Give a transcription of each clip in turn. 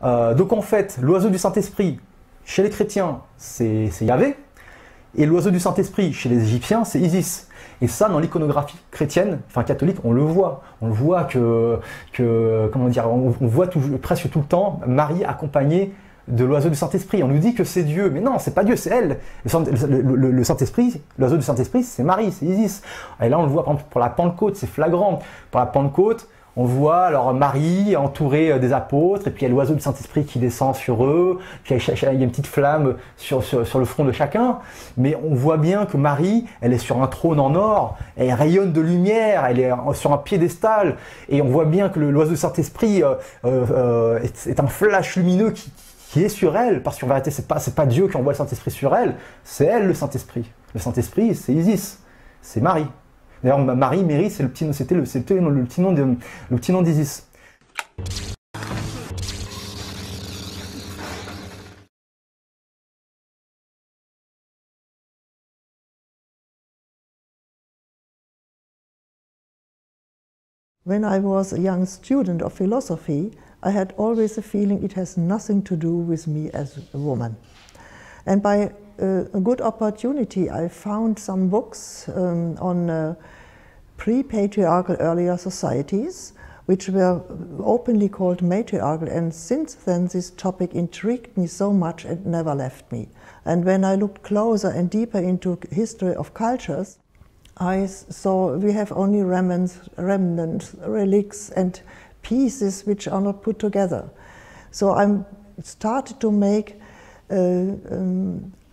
Donc en fait, l'oiseau du Saint-Esprit, chez les chrétiens, c'est Yahvé, et l'oiseau du Saint-Esprit, chez les Égyptiens, c'est Isis. Et ça, dans l'iconographie chrétienne, enfin catholique, on le voit. On le voit comment dire, on voit presque tout le temps Marie accompagnée de l'oiseau du Saint-Esprit. On nous dit que c'est Dieu, mais non, c'est pas Dieu, c'est elle. Le Saint-Esprit, l'oiseau du Saint-Esprit, c'est Marie, c'est Isis. Et là, on le voit, par exemple, pour la Pentecôte, c'est flagrant. Pour la Pentecôte, on voit alors Marie entourée des apôtres, et puis il y a l'oiseau du Saint-Esprit qui descend sur eux, puis il y a une petite flamme sur le front de chacun. Mais on voit bien que Marie, elle est sur un trône en or, elle rayonne de lumière, elle est sur un piédestal, et on voit bien que l'oiseau du Saint-Esprit est un flash lumineux qui est sur elle, parce qu'en vérité, c'est pas Dieu qui envoie le Saint-Esprit sur elle, c'est elle le Saint-Esprit. Le Saint-Esprit, c'est Isis, c'est Marie. D'ailleurs, Marie, Méry, c'est le petit nom d'Isis. When I was a young student of philosophy, I had always a feeling it has nothing to do with me as a woman. And by a good opportunity, I found some books on pre-patriarchal earlier societies, which were openly called matriarchal, and since then this topic intrigued me so much and never left me. And when I looked closer and deeper into history of cultures, I saw we have only remnants, relics and pieces which are not put together. So I started to make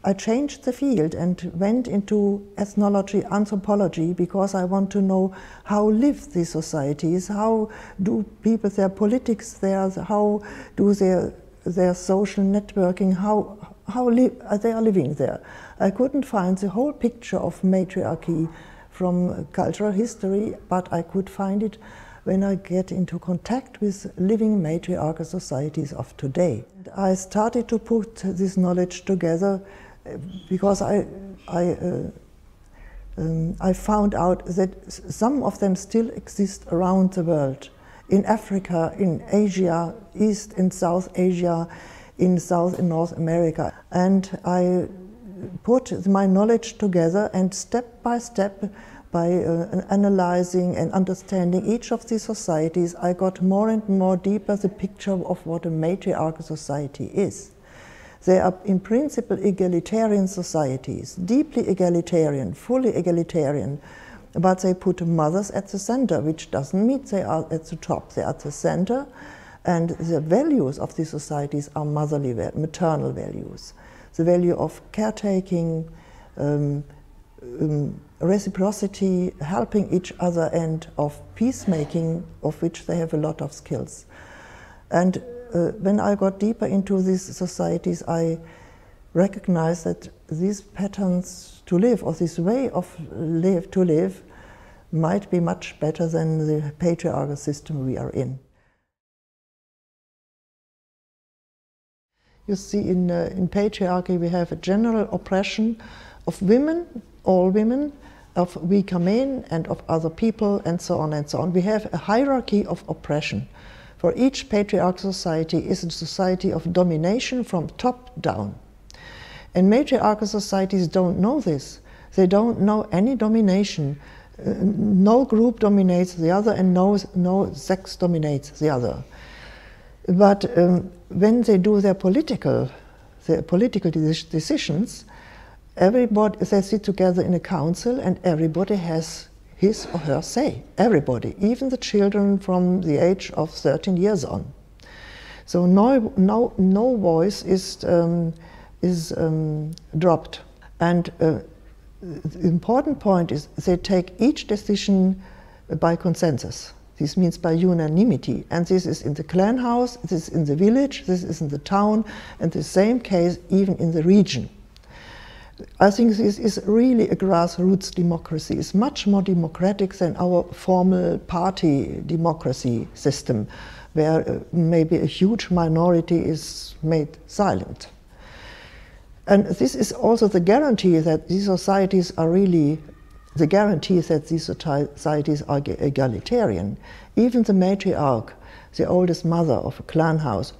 I changed the field and went into ethnology, anthropology, because I want to know how live these societies, how do people, their politics there, how do their social networking, how they are living there. I couldn't find the whole picture of matriarchy from cultural history, but I could find it when I get into contact with living matriarchal societies of today. I started to put this knowledge together because I found out that some of them still exist around the world. In Africa, in Asia, East and South Asia, in South and North America. And I put my knowledge together, and step by step, by analyzing and understanding each of these societies, I got more and more deeper the picture of what a matriarchal society is. They are in principle egalitarian societies, deeply egalitarian, fully egalitarian, but they put mothers at the center, which doesn't mean they are at the top. They are at the center, and the values of these societies are motherly, maternal values. The value of caretaking, reciprocity, helping each other, and of peacemaking, of which they have a lot of skills. And when I got deeper into these societies, I recognized that these patterns to live, or this way of to live, might be much better than the patriarchal system we are in. You see, in patriarchy we have a general oppression of women, all women, of weaker men and of other people, and so on and so on. We have a hierarchy of oppression. For each patriarchal society is a society of domination from top down. And matriarchal societies don't know this. They don't know any domination. No group dominates the other, and no sex dominates the other. But when they do their political decisions, everybody, they sit together in a council, and everybody has his or her say. Everybody, even the children from the age of 13 years on. So no voice is dropped. And the important point is they take each decision by consensus. This means by unanimity. And this is in the clan house, this is in the village, this is in the town, and the same case even in the region. I think this is really a grassroots democracy. It's much more democratic than our formal party democracy system, where maybe a huge minority is made silent. And this is also the guarantee that these societies are really, the guarantee that these societies are egalitarian. Even the matriarch, the oldest mother of a clan house,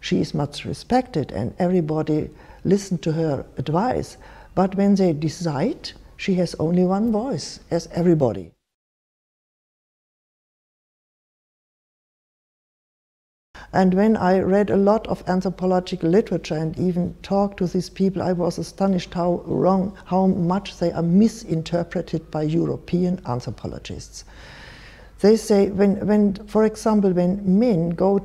she is much respected and everybody listens to her advice. But when they decide, she has only one voice, as everybody. And when I read a lot of anthropological literature and even talked to these people, I was astonished how much they are misinterpreted by European anthropologists. They say, for example, when men go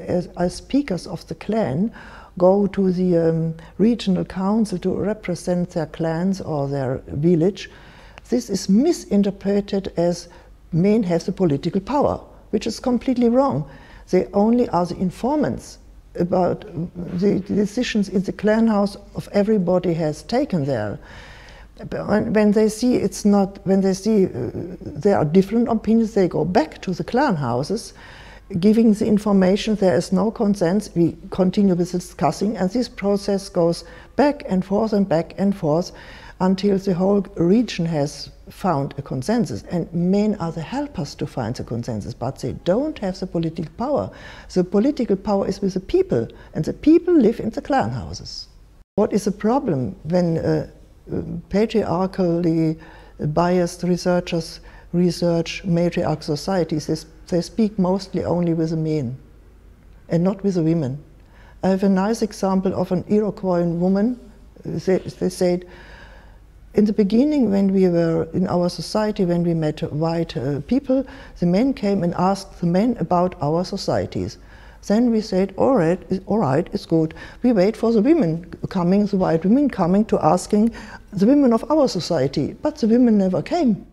as speakers of the clan, go to the regional council to represent their clans or their village, this is misinterpreted as men have the political power, which is completely wrong. They only are the informants about the decisions in the clan house of everybody has taken there. When they see there are different opinions, they go back to the clan houses, giving the information. There is no consensus. We continue with discussing, and this process goes back and forth until the whole region has found a consensus. And men are the helpers to find the consensus, but they don't have the political power. The political power is with the people, and the people live in the clan houses. What is the problem when patriarchally biased researchers research matriarchal societies? They speak mostly only with the men and not with the women. I have a nice example of an Iroquois woman. They said, in the beginning, when we were in our society, when we met white people, the men came and asked the men about our societies. Then we said, all right, it's good. We wait for the women coming, the white women coming to asking the women of our society, but the women never came.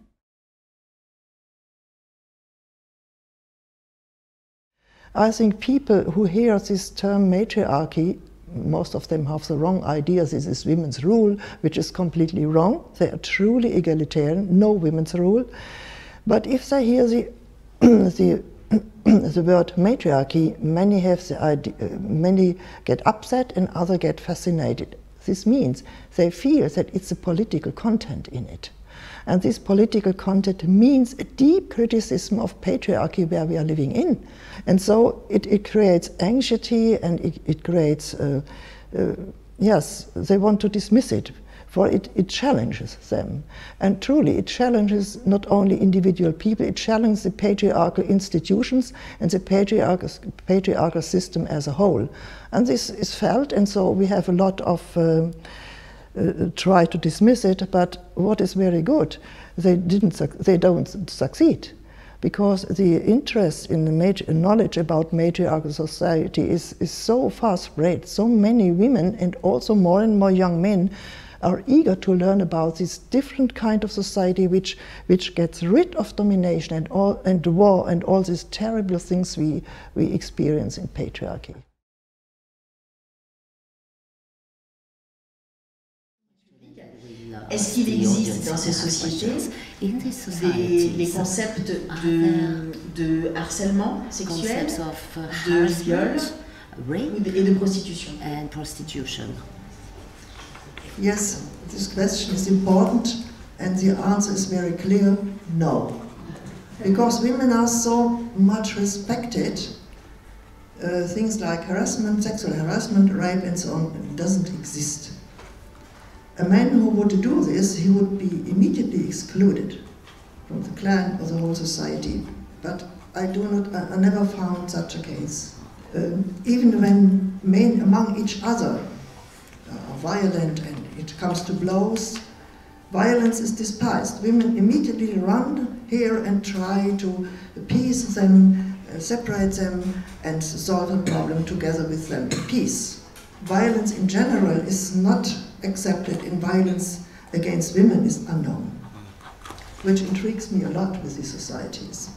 I think people who hear this term matriarchy, most of them have the wrong idea. This is women's rule, which is completely wrong. They are truly egalitarian, no women's rule. But if they hear the word matriarchy, many have the idea, many get upset and others get fascinated. This means they feel that it's a political content in it. And this political content means a deep criticism of patriarchy where we are living in. And so it creates anxiety, and it creates, yes, they want to dismiss it, for it challenges them. And truly, it challenges not only individual people, it challenges the patriarchal institutions and the patriarchal system as a whole. And this is felt, and so we have a lot of try to dismiss it, but what is very good, they don't succeed, because the interest in the knowledge about matriarchal society is so far spread. So many women and also more and more young men are eager to learn about this different kind of society which gets rid of domination and war and all these terrible things we experience in patriarchy. Est-ce qu'il existe dans ces sociétés les concepts de harcèlement sexuel, de viol et de prostitution? Yes, this question is important, and the answer is very clear: no. Because women are so much respected, things like harassment, sexual harassment, rape and so on doesn't exist. A man who would do this, he would be immediately excluded from the clan or the whole society. But I never found such a case. Even when men among each other are violent and it comes to blows, violence is despised. Women immediately run here and try to appease them, separate them, and solve the problem together with them in peace. Violence in general is not accepted, in violence against women is unknown, which intrigues me a lot with these societies.